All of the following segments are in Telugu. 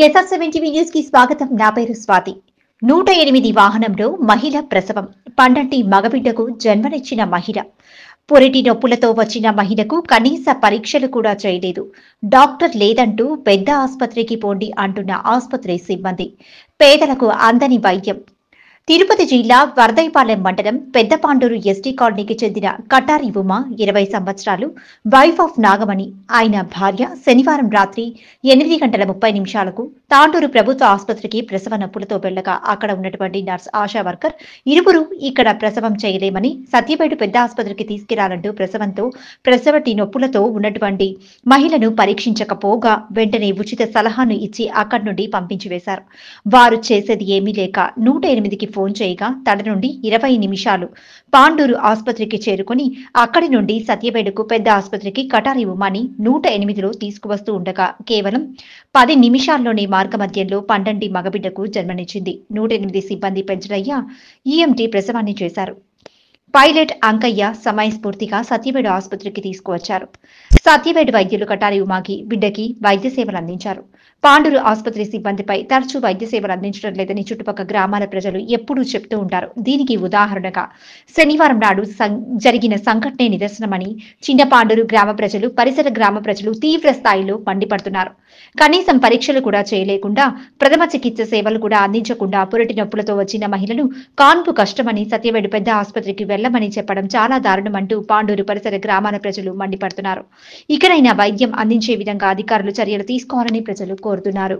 SR7 న్యూస్ కి స్వాగతం. నా పేరు స్వాతి. 108 వాహనంలో మహిళ ప్రసవం. పండంటి మగబిడ్డకు జన్మనిచ్చిన మహిళ. పురిటి నొప్పులతో వచ్చిన మహిళకు కనీస పరీక్షలు కూడా చేయలేదు. డాక్టర్ లేదంటూ పెద్ద ఆసుపత్రికి పోండి అంటున్న ఆసుపత్రి సిబ్బంది. పేదలకు అందని వైద్యం. తిరుపతి జిల్లా వర్ధైపాలెం మండలం పెద్దపాండూరు ఎస్టీ కాలనీకి చెందిన కటారి ఉమ 20 సంవత్సరాలు, వైఫ్ ఆఫ్ నాగమణి. ఆయన భార్య శనివారం రాత్రి 8:30 తాండూరు ప్రభుత్వ ఆసుపత్రికి ప్రసవ నొప్పులతో వెళ్లగా అక్కడ ఉన్నటువంటి నర్స్ ఆశా వర్కర్ ఇరువురు ఇక్కడ ప్రసవం చేయలేమని సత్యపేట పెద్ద ఆసుపత్రికి తీసుకెళ్లాలంటూ ప్రసవటి నొప్పులతో ఉన్నటువంటి మహిళను పరీక్షించకపోగా వెంటనే ఉచిత సలహాను ఇచ్చి అక్కడి నుండి పంపించి వేశారు. వారు చేసేది ఏమీ లేక 108కి ఫోన్ చేయగా తడ నుండి 20 నిమిషాలు పాండూరు ఆసుపత్రికి చేరుకుని అక్కడి నుండి సత్యవేడుకు పెద్ద ఆసుపత్రికి కటారి ఉమాని 108లో తీసుకువస్తూ ఉండగా కేవలం 10 నిమిషాల్లోనే మార్గమధ్యంలో పండంటి మగబిడ్డకు జన్మనిచ్చింది. 108 సిబ్బంది పెంచరయ్య ఈఎంటీ ప్రసవాన్ని చేశారు. పైలట్ అంకయ్య సమయస్ఫూర్తిగా సత్యవేడు ఆసుపత్రికి తీసుకువచ్చారు. సత్యవేడు వైద్యులు కటారి ఉమాకి బిడ్డకి వైద్య సేవలు అందించారు. పాండూరు ఆసుపత్రి సిబ్బందిపై తరచూ వైద్య సేవలు అందించడం లేదని చుట్టుపక్కల గ్రామాల ప్రజలు ఎప్పుడూ చెప్తూ ఉంటారు. దీనికి ఉదాహరణగా శనివారం నాడు జరిగిన సంఘటనే నిదర్శనమని చిన్నపాండూరు గ్రామ ప్రజలు, పరిసర గ్రామ ప్రజలు తీవ్ర స్థాయిలో మండిపడుతున్నారు. కనీసం పరీక్షలు కూడా చేయలేకుండా, ప్రథమ చికిత్స సేవలు కూడా అందించకుండా పురిటి నొప్పులతో వచ్చిన మహిళలు కాన్పు కష్టమని సత్యవేడు పెద్ద ఆసుపత్రికి వెళ్లమని చెప్పడం చాలా దారుణమంటూ పాండూరు పరిసర గ్రామాల ప్రజలు మండిపడుతున్నారు. ఇకనైనా వైద్యం అందించే విధంగా అధికారులు చర్యలు తీసుకోవాలని ప్రజలు కోరుతున్నారు.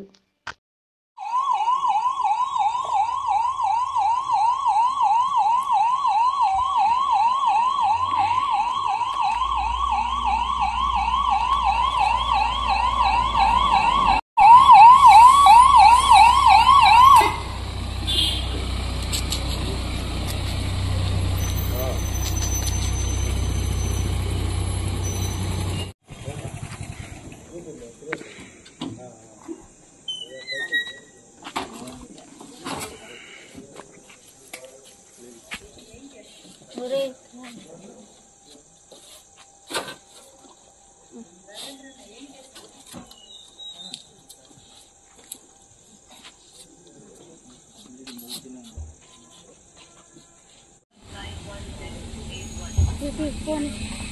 Phone